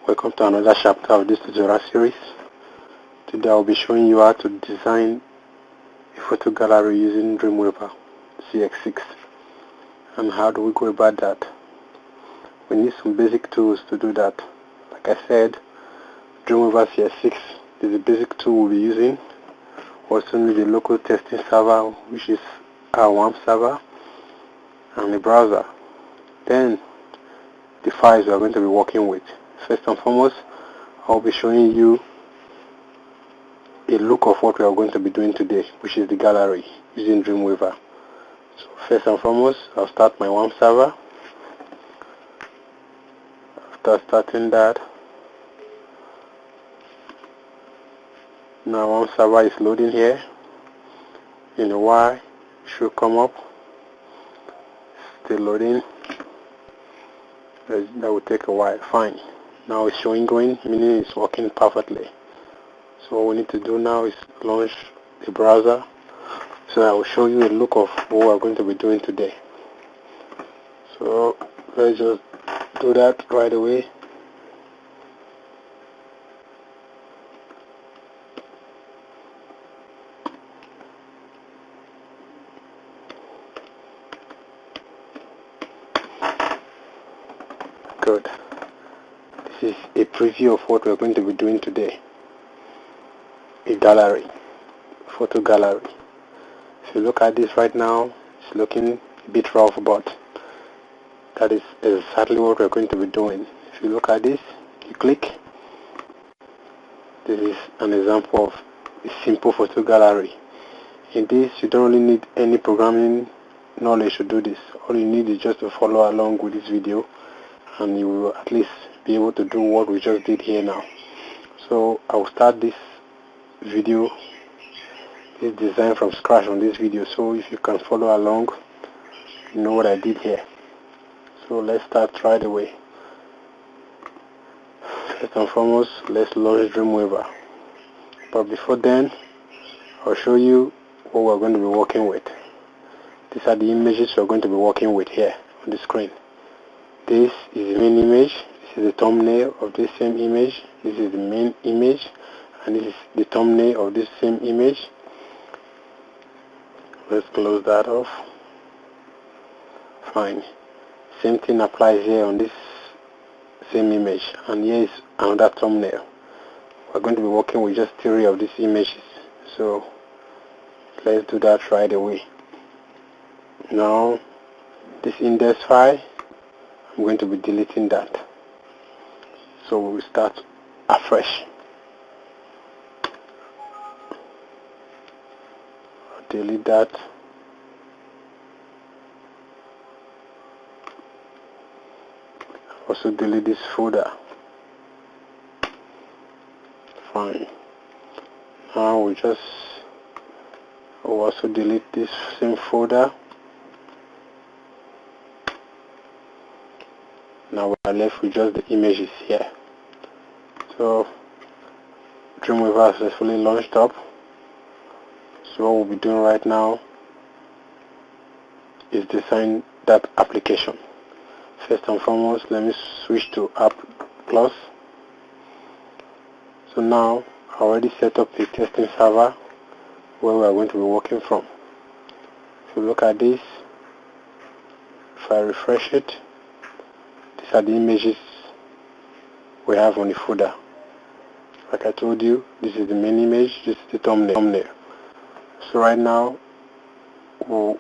Welcome to another chapter of this tutorial series. Today I'll be showing you how to design a photo gallery using Dreamweaver Cs6. And how do we go about that? We need some basic tools to do that. Like I said, Dreamweaver Cs6 is the basic tool we'll be using. We also need a local testing server, which is our WAMP server, and a browser. Then the files we are going to be working with. First and foremost, I'll be showing you a look of what we are going to be doing today, which is the gallery using Dreamweaver. So first and foremost, I'll start my WAMP server. After starting that, now WAMP server is loading here. In a while, it should come up. Still loading. That will take a while. Fine. Now it's showing going, meaning it's working perfectly. So what we need to do now is launch the browser. So I will show you a look of what we're going to be doing today. So let's just do that right away. Good. This is a preview of what we're going to be doing today. A gallery, photo gallery. If you look at this right now, it's looking a bit rough, but that is exactly what we're going to be doing. If you look at this, you click. This is an example of a simple photo gallery. In this, you don't really need any programming knowledge to do this. All you need is just to follow along with this video, and you will at least be able to do what we just did here now. So I will start this video, this design from scratch on this video, so if you can follow along, you know what I did here. So let's start right away. First and foremost, let's launch Dreamweaver. But before then, I'll show you what we're going to be working with. These are the images we're going to be working with here on the screen. This is the main image. This is the thumbnail of this same image. This is the main image, and this is the thumbnail of this same image. Let's close that off. Fine. Same thing applies here on this same image, and here is another thumbnail. We're going to be working with just 3 of these images, so let's do that right away. Now, this index file, I'm going to be deleting that. So we will start afresh. I'll delete that. Also delete this folder. Fine. Now we'll also delete this same folder. Now we are left with just the images here. So Dreamweaver successfully launched up. So what we'll be doing right now is design that application. First and foremost, let me switch to App Plus. So now I already set up a testing server where we are going to be working from. If you look at this, if I refresh it, these are the images we have on the folder. Like I told you, this is the main image, this is the thumbnail. So right now, we'll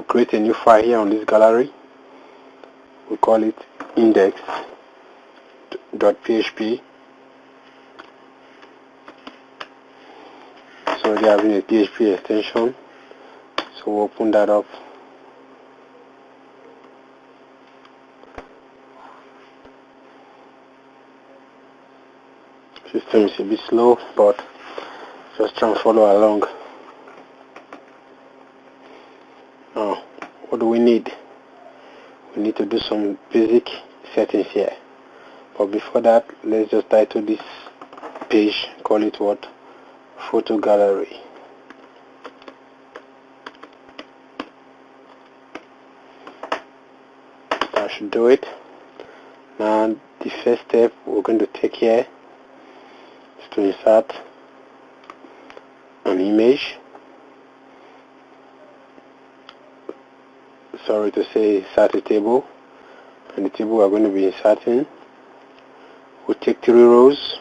create a new file here on this gallery. We'll call it index.php. So they have a PHP extension. So we'll open that up. System is a bit slow, but just try and follow along. Now, what do we need? We need to do some basic settings here. But before that, let's just title this page, call it what? Photo gallery. That should do it. Now the first step we're going to take here is to insert an image. Sorry to say, insert a table, and the table we're going to be inserting, we'll take 3 rows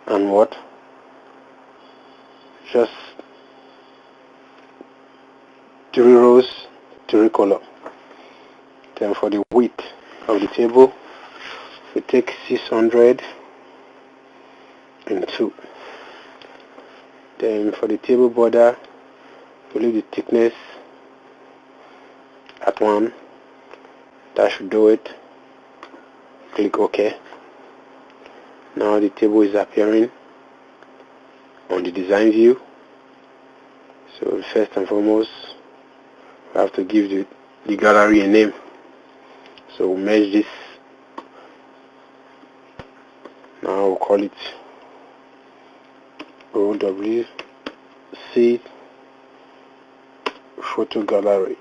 and what? Just 3 rows, 3 column. Then for the width of the table, we take 602. Then for the table border, we leave the thickness at 1. That should do it. Click OK. Now the table is appearing on the design view. So first and foremost, we have to give the gallery a name. So we'll merge this. Now we'll call it OWC Photo Gallery.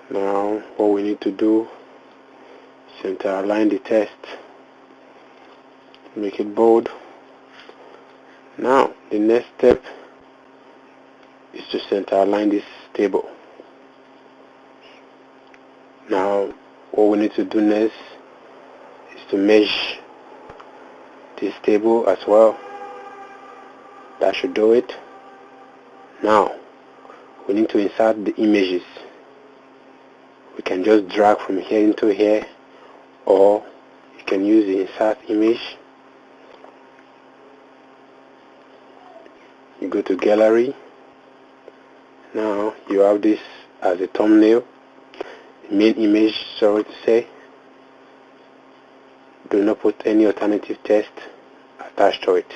Now what we need to do is center align the text, make it bold. Now the next step is to center align this table. Now what we need to do next is to mesh this table as well. That should do it. Now we need to insert the images. We can just drag from here into here, or you can use the insert image. You go to gallery. Now you have this as a thumbnail, the main image, sorry to say. Do not put any alternative text attached to it.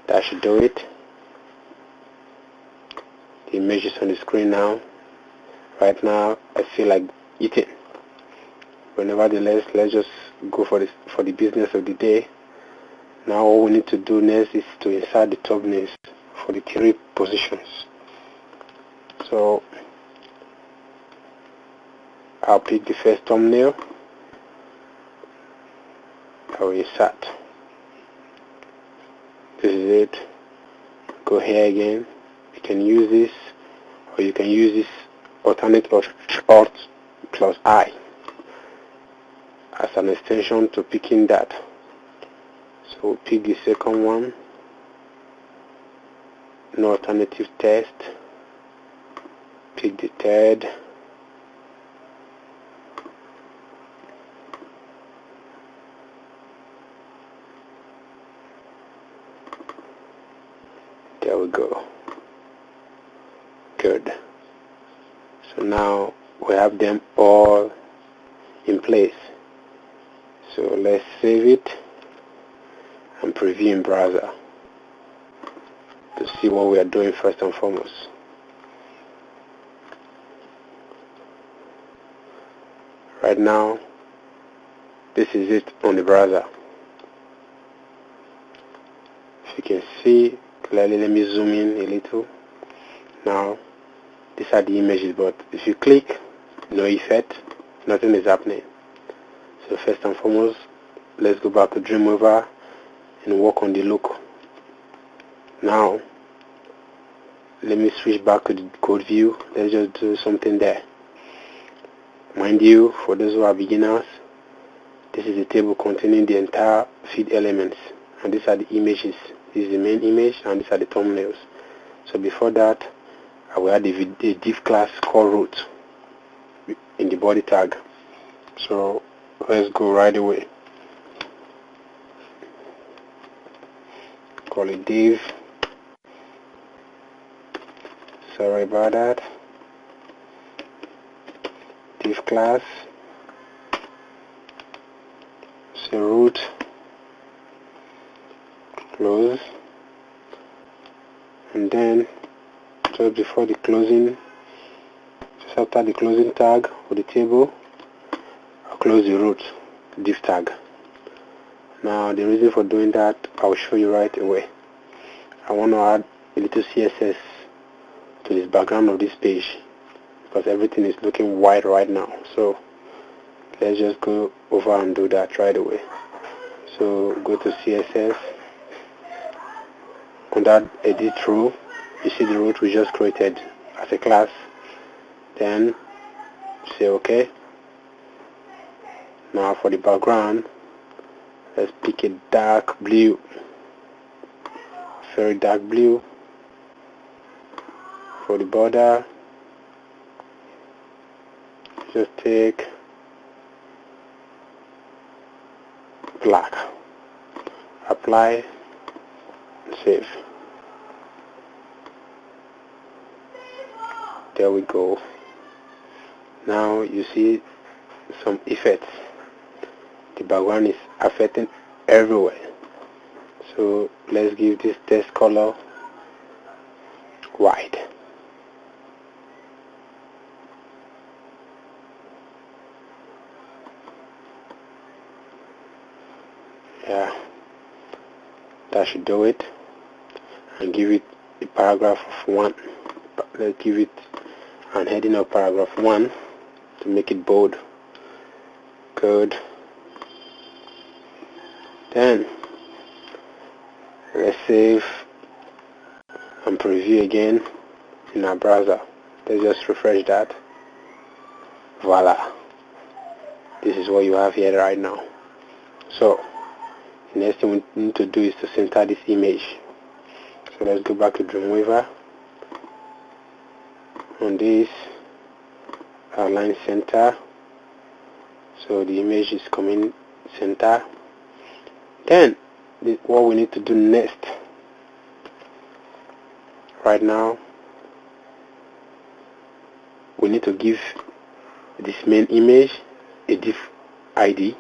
That should do it. The image is on the screen now. Right now I feel like eating, but nevertheless, let's just go for the business of the day. Now all we need to do next is to insert the thumbnails for the 3 positions. So I'll pick the first thumbnail. I will insert. This is it. Go here again. You can use this, or you can use this alternate Alt plus I as an extension to picking that. So we'll pick the second one. No alternative text. Pick the third. There we go. Good. So now we have them all in place. So let's save it and preview in browser to see what we are doing first and foremost. Right now, this is it on the browser. If you can see clearly, let me zoom in a little. Now these are the images, but if you click, no effect, nothing is happening. So first and foremost, let's go back to Dreamweaver and work on the look. Now let me switch back to the code view. Let's just do something there. Mind you, for those who are beginners, this is a table containing the entire feed elements, and these are the images. This is the main image, and these are the thumbnails. So before that, I will add a div class called root in the body tag. So let's go right away. Call it div. Sorry about that. Div class. Say root. Close. And then just before the closing, just after the closing tag for the table, I'll close the root div tag. Now the reason for doing that, I'll show you right away. I want to add a little CSS to this background of this page, because everything is looking white right now. So let's just go over and do that right away. So go to CSS, on that edit row, you see the row we just created as a class. Then say OK. Now for the background, let's pick a dark blue, very dark blue. For the border, just take black, apply, save. There we go. Now you see some effects. The background is affecting everywhere. So let's give this text color white. Yeah, that should do it. And give it a paragraph of 1. Let's give it an heading of paragraph 1 to make it bold. Good. Then let's save and preview again in our browser. Let's just refresh that. Voila. This is what you have here right now. So the next thing we need to do is to center this image. So let's go back to Dreamweaver. On this, align center. So the image is coming center. Then what we need to do next, right now, we need to give this main image a div ID.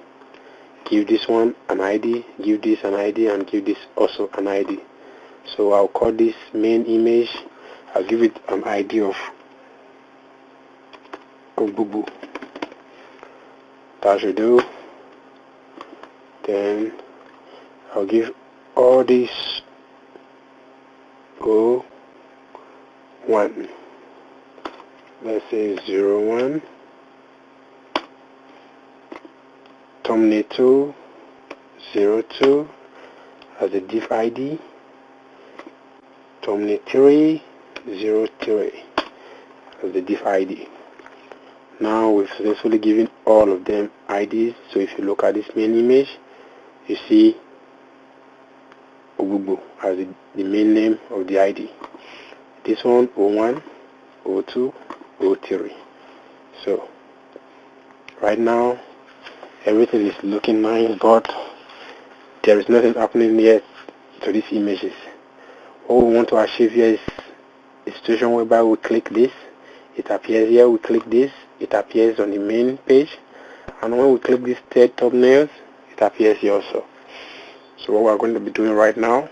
Give this one an ID, give this an ID, and give this also an ID. So I'll call this main image, I'll give it an ID of Boo. That should do. Then I'll give all these 1. Let's say 01. Thumbnail 2, 02 as a div ID. Thumbnail 3, 03 as the div ID. Now we've successfully given all of them IDs. So if you look at this main image, you see Ogbubu as the main name of the ID. This one 01, 02, 03. So right now everything is looking nice, but there is nothing happening yet to these images. What we want to achieve here is a situation whereby we click this, it appears here, we click this, it appears on the main page, and when we click this third thumbnail, it appears here also. So what we're going to be doing right now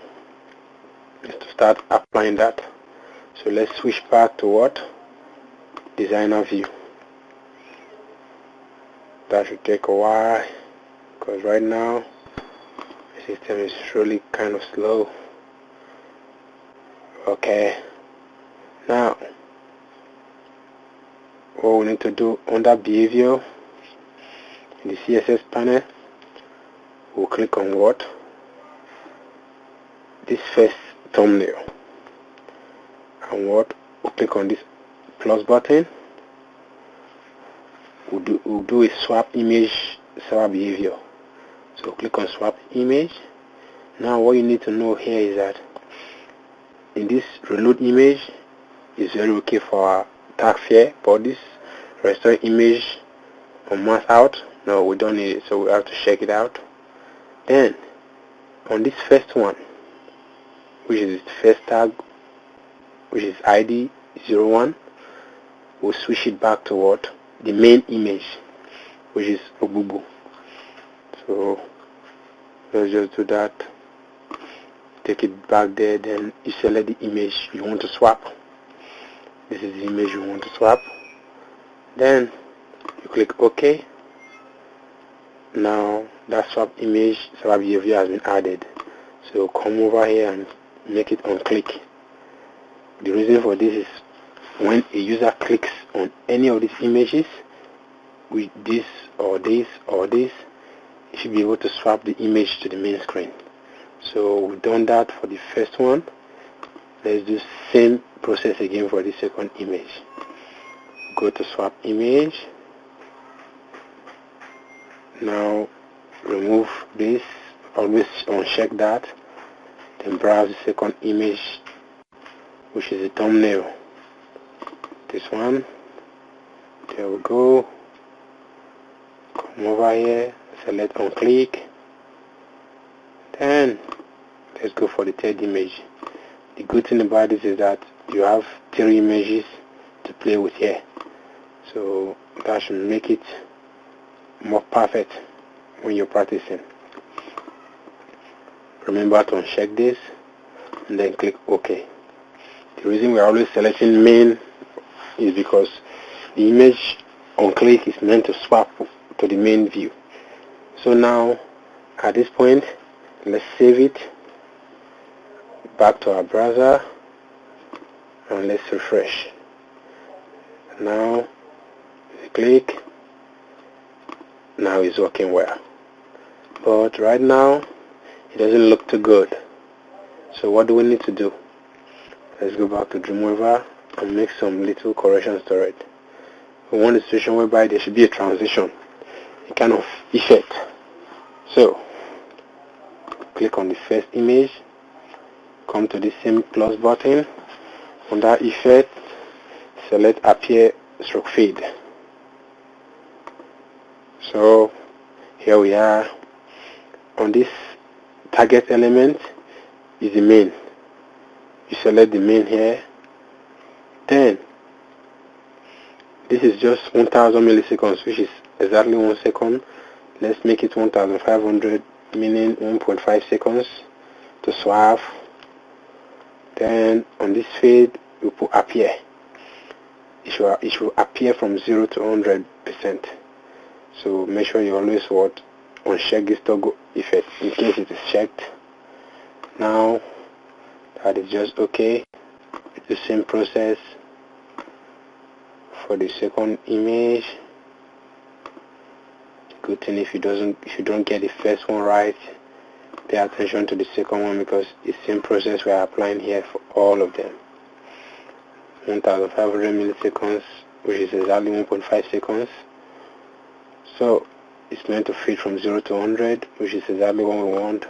is to start applying that. So let's switch back to what? Designer view. That should take a while, because right now the system is really kind of slow. Okay, now what we need to do under behavior in the CSS panel, we'll click on what? This first thumbnail, and what? We'll click on this plus button. We'll do a swap image server behavior. So click on swap image. Now what you need to know here is that in this reload image is very okay for our tags here, but this restore image on mass out, no, we don't need it, so we have to check it out. Then on this first one, which is the first tag, which is ID 01, we'll switch it back to what? The main image, which is Ogbubu. So let's just do that. Take it back there, then you select the image you want to swap. This is the image you want to swap. Then you click OK. Now that swap image server behavior has been added. So come over here and make it on click. The reason for this is when a user clicks on any of these images with this or this or this, you should be able to swap the image to the main screen. So we've done that for the first one. Let's do same process again for the second image. Go to swap image. Now remove this, always uncheck that, then browse the second image, which is the thumbnail. This one, there we go. Come over here, select on click, then let's go for the third image. The good thing about this is that you have 3 images to play with here, so that should make it more perfect when you're practicing. Remember to uncheck this and then click OK. The reason we're always selecting main is because the image on click is meant to swap to the main view. So now at this point, let's save it back to our browser and let's refresh. Now click. Now it's working well, but right now it doesn't look too good. So what do we need to do? Let's go back to Dreamweaver and make some little corrections to it. We want a situation whereby there should be a transition, a kind of effect. So click on the first image, come to the same plus button, under effect, select appear stroke fade. So here we are. On this target element is the main. You select the main here. Then this is just 1000 milliseconds, which is exactly 1 second. Let's make it 1500, meaning 1.5 seconds to swap. Then on this fade you put appear. It should appear from 0 to 100%. So make sure you always uncheck this toggle effect in case it is checked. Now that is just okay. It's the same process for the second image. Good thing if you don't get the first one right, pay attention to the second one, because it's the same process we are applying here for all of them. 1500 milliseconds, which is exactly 1.5 seconds. So it's meant to fade from 0 to 100, which is exactly what we want.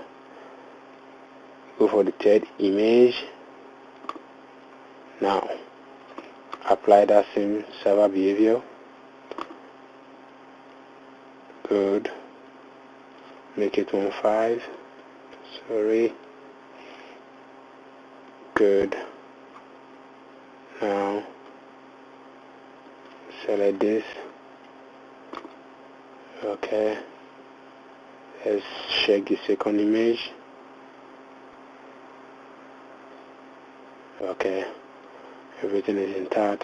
Go for the third image. Now apply that same server behavior. Good. Make it 1.5. Sorry. Good. Now select this. Okay, let's check the second image. Okay, everything is intact.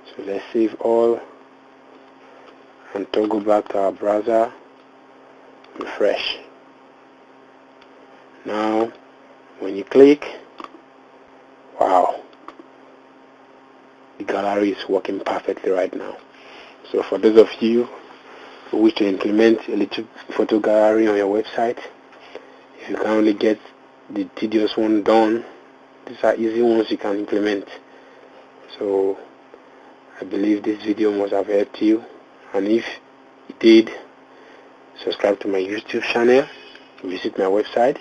So let's save all and toggle back to our browser. Refresh. Now when you click, wow, the gallery is working perfectly right now. So for those of you who wish to implement a little photo gallery on your website, if you can only get the tedious one done, these are easy ones you can implement. So I believe this video must have helped you, and if it did, subscribe to my YouTube channel, visit my website,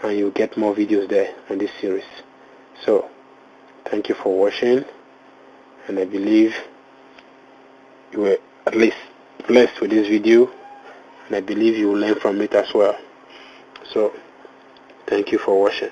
and you'll get more videos there on this series. So thank you for watching, and I believe you were at least blessed with this video, and I believe you will learn from it as well. So thank you for watching.